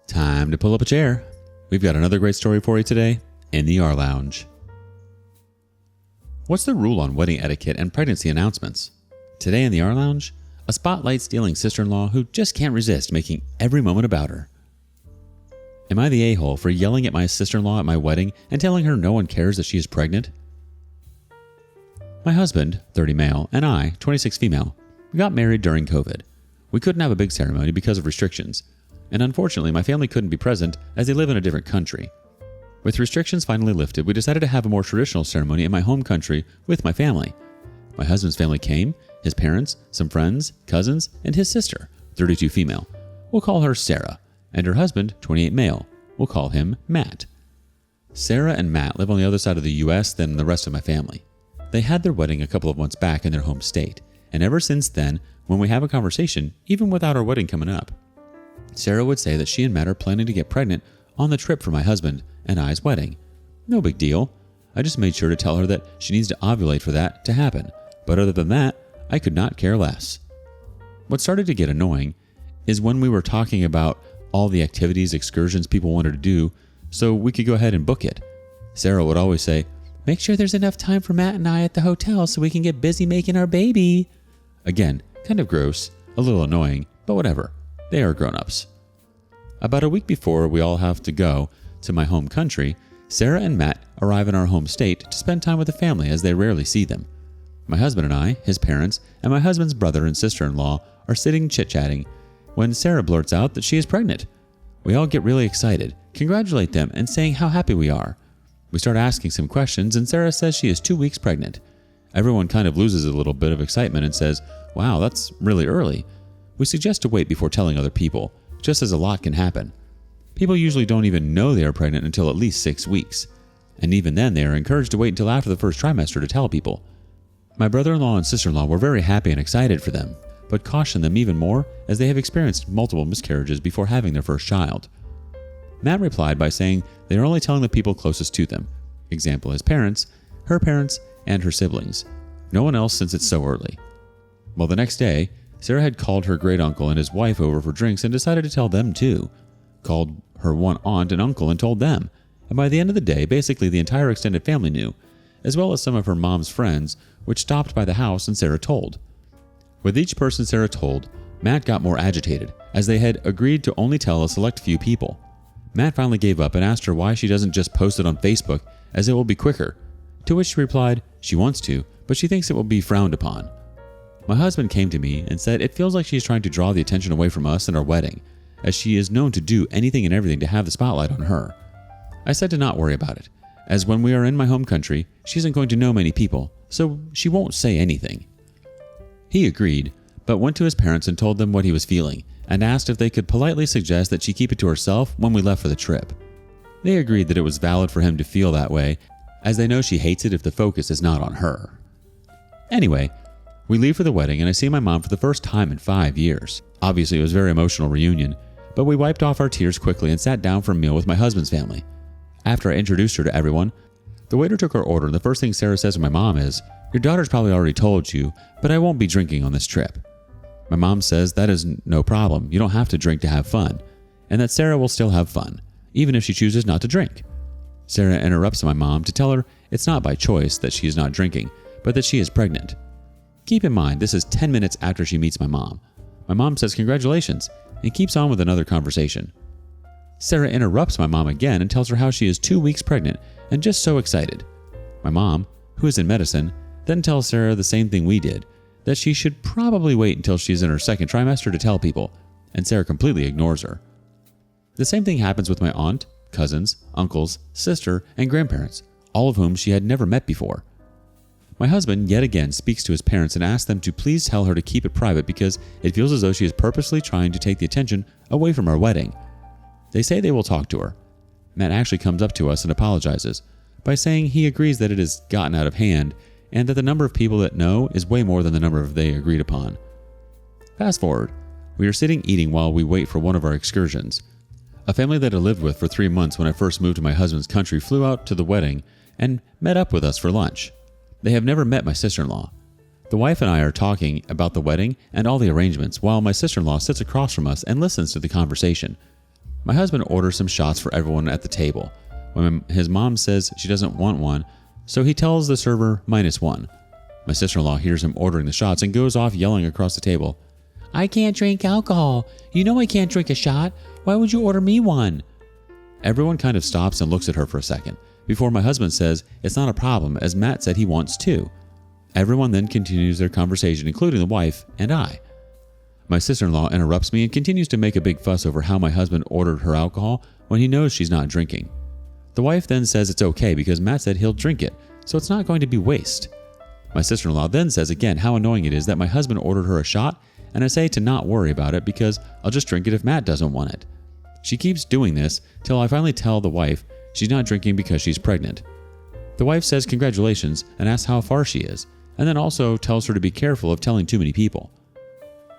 Time to pull up a chair. We've got another great story for you today in the rLounge. What's the rule on wedding etiquette and pregnancy announcements? Today in the rLounge, a spotlight-stealing sister-in-law who just can't resist making every moment about her. Am I the a-hole for yelling at my sister-in-law at my wedding and telling her no one cares that she is pregnant? My husband, 30 male, and I, 26 female, we got married during COVID. We couldn't have a big ceremony because of restrictions, and unfortunately my family couldn't be present as they live in a different country. With restrictions finally lifted, we decided to have a more traditional ceremony in my home country with my family. My husband's family came, his parents, some friends, cousins, and his sister, 32 female. We'll call her Sarah, and her husband, 28 male. We'll call him Matt. Sarah and Matt live on the other side of the US than the rest of my family. They had their wedding a couple of months back in their home state, and ever since then, when we have a conversation, even without our wedding coming up, Sarah would say that she and Matt are planning to get pregnant on the trip for my husband and I's wedding. No big deal. I just made sure to tell her that she needs to ovulate for that to happen, but other than that, I could not care less. What started to get annoying is when we were talking about all the activities, excursions people wanted to do so we could go ahead and book it. Sarah would always say, "Make sure there's enough time for Matt and I at the hotel so we can get busy making our baby." Again, kind of gross, a little annoying, but whatever. They are grown-ups. About a week before we all have to go to my home country, Sarah and Matt arrive in our home state to spend time with the family as they rarely see them. My husband and I, his parents, and my husband's brother and sister-in-law are sitting chit-chatting when Sarah blurts out that she is pregnant. We all get really excited, congratulate them, and saying how happy we are. We start asking some questions and Sarah says she is 2 weeks pregnant. Everyone kind of loses a little bit of excitement and says, "Wow, that's really early." We suggest to wait before telling other people, just as a lot can happen. People usually don't even know they are pregnant until at least 6 weeks. And even then they are encouraged to wait until after the first trimester to tell people. My brother-in-law and sister-in-law were very happy and excited for them, but cautioned them even more as they have experienced multiple miscarriages before having their first child. Matt replied by saying they are only telling the people closest to them, example his parents, her parents, and her siblings. No one else since it's so early. Well, the next day, Sarah had called her great uncle and his wife over for drinks and decided to tell them too. Called her one aunt and uncle and told them. And by the end of the day, basically the entire extended family knew, as well as some of her mom's friends, which stopped by the house and Sarah told. With each person Sarah told, Matt got more agitated, as they had agreed to only tell a select few people. Matt finally gave up and asked her why she doesn't just post it on Facebook, as it will be quicker. To which she replied she wants to, but she thinks it will be frowned upon. My husband came to me and said it feels like she's trying to draw the attention away from us and our wedding, as she is known to do anything and everything to have the spotlight on her. I said to not worry about it, as when we are in my home country, she isn't going to know many people, so she won't say anything. He agreed, but went to his parents and told them what he was feeling, and asked if they could politely suggest that she keep it to herself when we left for the trip. They agreed that it was valid for him to feel that way, as they know she hates it if the focus is not on her. Anyway, we leave for the wedding and I see my mom for the first time in 5 years. Obviously it was a very emotional reunion, but we wiped off our tears quickly and sat down for a meal with my husband's family. After I introduced her to everyone, the waiter took our order and the first thing Sarah says to my mom is, "Your daughter's probably already told you, but I won't be drinking on this trip." My mom says that is no problem, you don't have to drink to have fun, and that Sarah will still have fun, even if she chooses not to drink. Sarah interrupts my mom to tell her it's not by choice that she is not drinking, but that she is pregnant. Keep in mind, this is 10 minutes after she meets my mom. My mom says congratulations and keeps on with another conversation. Sarah interrupts my mom again and tells her how she is 2 weeks pregnant and just so excited. My mom, who is in medicine, then tells Sarah the same thing we did, that she should probably wait until she's in her second trimester to tell people, and Sarah completely ignores her. The same thing happens with my aunt, cousins, uncles, sister, and grandparents, all of whom she had never met before. My husband yet again speaks to his parents and asks them to please tell her to keep it private because it feels as though she is purposely trying to take the attention away from our wedding. They say they will talk to her. Matt actually comes up to us and apologizes by saying he agrees that it has gotten out of hand and that the number of people that know is way more than the number they agreed upon. Fast forward, we are sitting eating while we wait for one of our excursions. A family that I lived with for 3 months when I first moved to my husband's country flew out to the wedding and met up with us for lunch. They have never met my sister-in-law. The wife and I are talking about the wedding and all the arrangements while my sister-in-law sits across from us and listens to the conversation. My husband orders some shots for everyone at the table. When his mom says she doesn't want one, so he tells the server -1. My sister-in-law hears him ordering the shots and goes off yelling across the table, "I can't drink alcohol. You know I can't drink a shot. Why would you order me one?" Everyone kind of stops and looks at her for a second, before my husband says it's not a problem as Matt said he wants two. Everyone then continues their conversation, including the wife and I. My sister-in-law interrupts me and continues to make a big fuss over how my husband ordered her alcohol when he knows she's not drinking. The wife then says it's okay because Matt said he'll drink it, so it's not going to be waste. My sister-in-law then says again how annoying it is that my husband ordered her a shot, and I say to not worry about it because I'll just drink it if Matt doesn't want it. She keeps doing this till I finally tell the wife she's not drinking because she's pregnant. The wife says congratulations and asks how far she is, and then also tells her to be careful of telling too many people.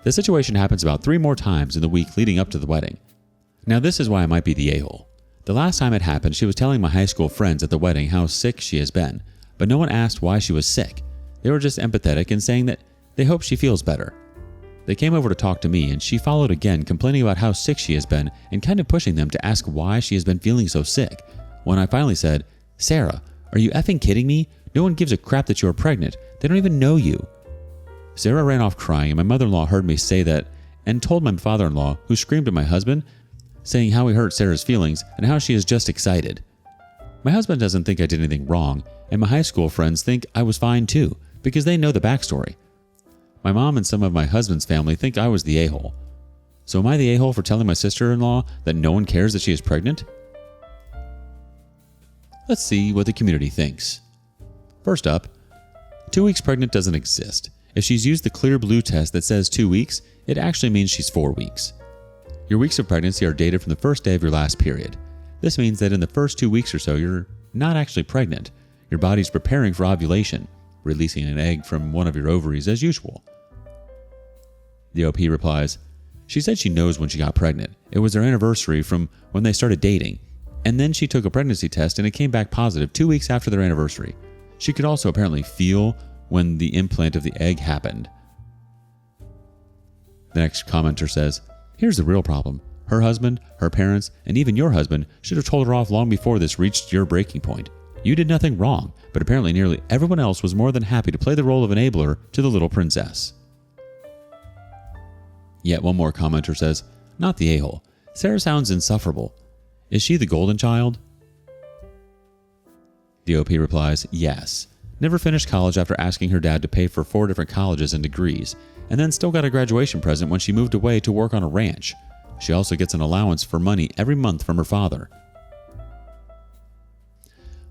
The situation happens about 3 more times in the week leading up to the wedding. Now this is why I might be the a-hole. The last time it happened, she was telling my high school friends at the wedding how sick she has been, but no one asked why she was sick. They were just empathetic and saying that they hope she feels better. They came over to talk to me and she followed again, complaining about how sick she has been and kind of pushing them to ask why she has been feeling so sick. When I finally said, "Sarah, are you effing kidding me? No one gives a crap that you are pregnant. They don't even know you." Sarah ran off crying and my mother-in-law heard me say that and told my father-in-law, who screamed at my husband, saying how he hurt Sarah's feelings and how she is just excited. My husband doesn't think I did anything wrong, and my high school friends think I was fine too, because they know the backstory. My mom and some of my husband's family think I was the a-hole. So am I the a-hole for telling my sister-in-law that no one cares that she is pregnant? Let's see what the community thinks. First up, 2 weeks pregnant doesn't exist. If she's used the clear blue test that says 2 weeks, it actually means she's 4 weeks. Your weeks of pregnancy are dated from the first day of your last period. This means that in the first 2 weeks or so, you're not actually pregnant. Your body's preparing for ovulation, releasing an egg from one of your ovaries as usual. The OP replies, "She said she knows when she got pregnant. It was their anniversary from when they started dating. And then she took a pregnancy test and it came back positive 2 weeks after their anniversary. She could also apparently feel when the implant of the egg happened." The next commenter says, "Here's the real problem. Her husband, her parents, and even your husband should have told her off long before this reached your breaking point. You did nothing wrong, but apparently nearly everyone else was more than happy to play the role of enabler to the little princess." Yet one more commenter says, "Not the a-hole. Sarah sounds insufferable. Is she the golden child?" The OP replies, "Yes. Never finished college after asking her dad to pay for 4 different colleges and degrees, and then still got a graduation present when she moved away to work on a ranch. She also gets an allowance for money every month from her father."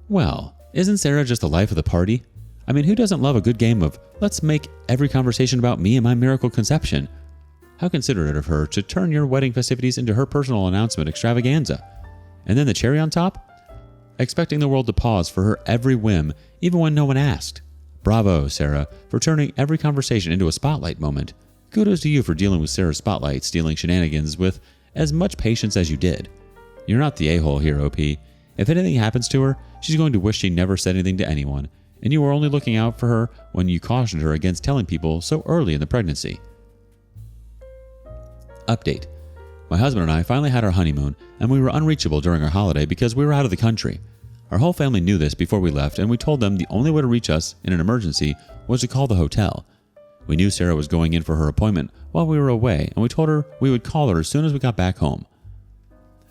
Well, isn't Sarah just the life of the party? I mean, who doesn't love a good game of let's make every conversation about me and my miracle conception? How considerate of her to turn your wedding festivities into her personal announcement extravaganza. And then the cherry on top? Expecting the world to pause for her every whim, even when no one asked. Bravo, Sarah, for turning every conversation into a spotlight moment. Kudos to you for dealing with Sarah's spotlight stealing shenanigans with as much patience as you did. You're not the a-hole here, OP. If anything happens to her, she's going to wish she never said anything to anyone, and you were only looking out for her when you cautioned her against telling people so early in the pregnancy. Update. My husband and I finally had our honeymoon, and we were unreachable during our holiday because we were out of the country. Our whole family knew this before we left, and we told them the only way to reach us in an emergency was to call the hotel. We knew Sarah was going in for her appointment while we were away, and we told her we would call her as soon as we got back home.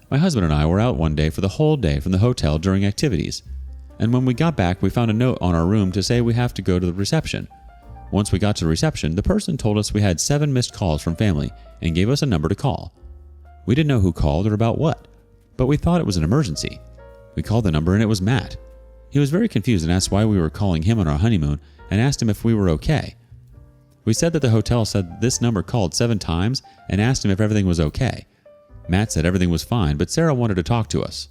My husband and I were out one day for the whole day from the hotel during activities, and when we got back, we found a note on our room to say we have to go to the reception. Once we got to the reception, the person told us we had 7 missed calls from family and gave us a number to call. We didn't know who called or about what, but we thought it was an emergency. We called the number and it was Matt. He was very confused and asked why we were calling him on our honeymoon and asked him if we were okay. We said that the hotel said this number called 7 times and asked him if everything was okay. Matt said everything was fine, but Sarah wanted to talk to us.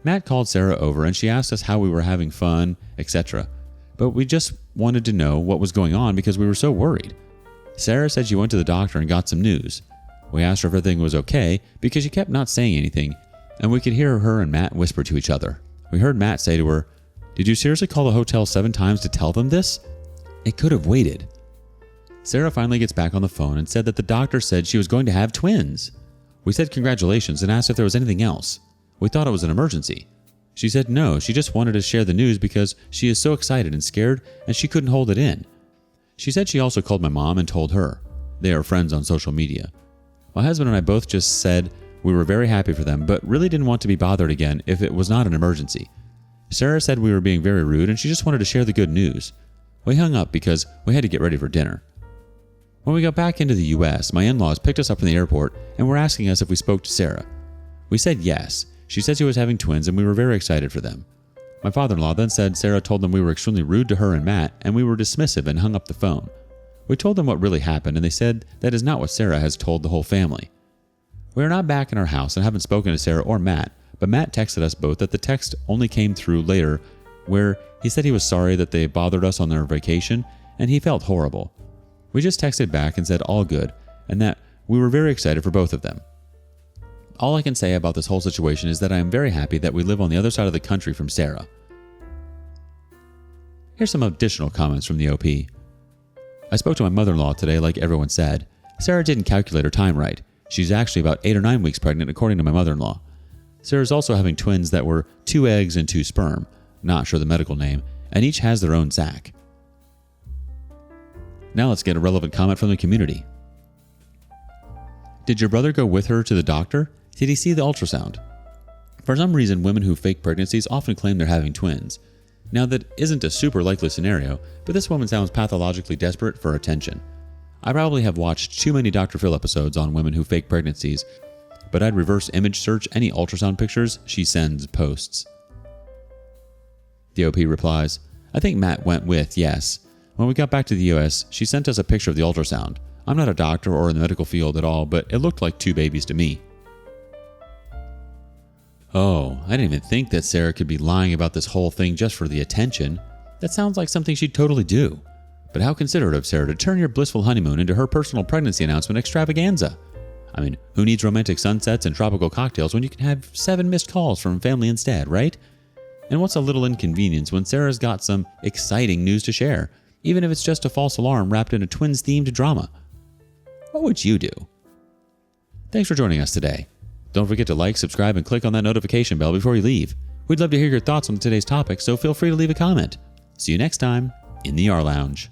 Matt called Sarah over and she asked us how we were having fun, etc. But we just wanted to know what was going on because we were so worried. Sarah said she went to the doctor and got some news. We asked her if everything was okay because she kept not saying anything, and we could hear her and Matt whisper to each other. We heard Matt say to her, "Did you seriously call the hotel 7 times to tell them this? It could have waited." Sarah finally gets back on the phone and said that the doctor said she was going to have twins. We said congratulations and asked if there was anything else. We thought it was an emergency. She said no, she just wanted to share the news because she is so excited and scared and she couldn't hold it in. She said she also called my mom and told her. They are friends on social media. My husband and I both just said we were very happy for them, but really didn't want to be bothered again if it was not an emergency. Sarah said we were being very rude and she just wanted to share the good news. We hung up because we had to get ready for dinner. When we got back into the US, my in-laws picked us up from the airport and were asking us if we spoke to Sarah. We said yes. She said she was having twins and we were very excited for them. My father-in-law then said Sarah told them we were extremely rude to her and Matt and we were dismissive and hung up the phone. We told them what really happened and they said that is not what Sarah has told the whole family. We are not back in our house and haven't spoken to Sarah or Matt, but Matt texted us both that the text only came through later where he said he was sorry that they bothered us on their vacation and he felt horrible. We just texted back and said all good and that we were very excited for both of them. All I can say about this whole situation is that I am very happy that we live on the other side of the country from Sarah. Here's some additional comments from the OP. I spoke to my mother-in-law today like everyone said. Sarah didn't calculate her time right. She's actually about 8 or 9 weeks pregnant according to my mother-in-law. Sarah's also having twins that were 2 eggs and 2 sperm, not sure the medical name, and each has their own sac. Now let's get a relevant comment from the community. Did your brother go with her to the doctor? Did he see the ultrasound? For some reason, women who fake pregnancies often claim they're having twins. Now that isn't a super likely scenario, but this woman sounds pathologically desperate for attention. I probably have watched too many Dr. Phil episodes on women who fake pregnancies, but I'd reverse image search any ultrasound pictures she sends posts. The OP replies, I think Matt went with, yes. When we got back to the US, she sent us a picture of the ultrasound. I'm not a doctor or in the medical field at all, but it looked like 2 babies to me. Oh, I didn't even think that Sarah could be lying about this whole thing just for the attention. That sounds like something she'd totally do. But how considerate of Sarah to turn your blissful honeymoon into her personal pregnancy announcement extravaganza. I mean, who needs romantic sunsets and tropical cocktails when you can have 7 missed calls from family instead, right? And what's a little inconvenience when Sarah's got some exciting news to share, even if it's just a false alarm wrapped in a twins-themed drama? What would you do? Thanks for joining us today. Don't forget to like, subscribe, and click on that notification bell before you leave. We'd love to hear your thoughts on today's topic, so feel free to leave a comment. See you next time in the rLounge.